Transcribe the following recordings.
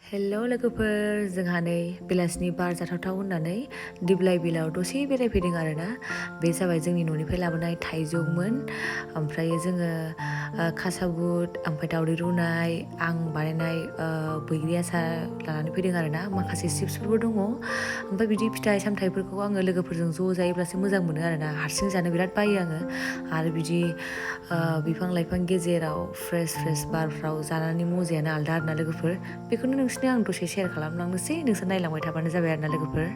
Hello लोगोफोर, जोंहा नै बेलासिनि बार जाथावथाव होननानै दिप्लाय बिलाव दसे बेरायफैदों आरोना। बे जाबाय जोंनि न'निफ्राय लाबोनाय थाइजौमोन, ओमफ्राय जोङो खासा बुट, ओमफ्राय दावदै रुनाय, आं बानायनाय बैग्रि आसार लानानै फैदों आरोना। माखासे चिप्सफोरबो दङ, ओमफ्राय बिदि फिथाइ सामथाइफोरखौ आङो लोगोफोरजों ज' जायोब्लासो मोजां मोनो आरोना। हारसिं जानो बिराद बायो आङो। आरो बिदि बिफां लाइफां गेजेराव फ्रेस बारफ्राव जानानै मजायानो आलदा आरोना लोगोफोर। बेखौनो नोंसिनो आं दसे शेयार खालामलांनोसै, नोंसोर नायलांबाय थाबानो जाबाय आरोना लोगोफोर।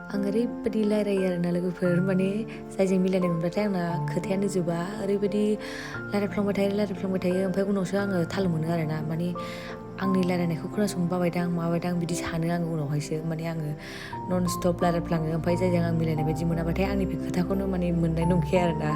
आं ओरैबायदि रायलायो आरोना लोगोफोर, माने जायजों मिलायनाय मोनबाथाय आंना खोथायानो जोबा। ओरैबायदि रायज्लायफ्लांबाय थायो, ओमफ्राय उनावसो आङो थाल मोनो आरोना। माने आंनि रायलायनायखौ खोनासंनो बाबायदां माबायदां बिदि सानो आङो उनावहायसो। माने आङो नन स्टप रायलायफ्लाङो, ओमफ्राय जायजों आं मिलायनाय बायदि मोनाबाथाय आंनि बे खोथाखौनो माने मोननाय नंखाया आरोना।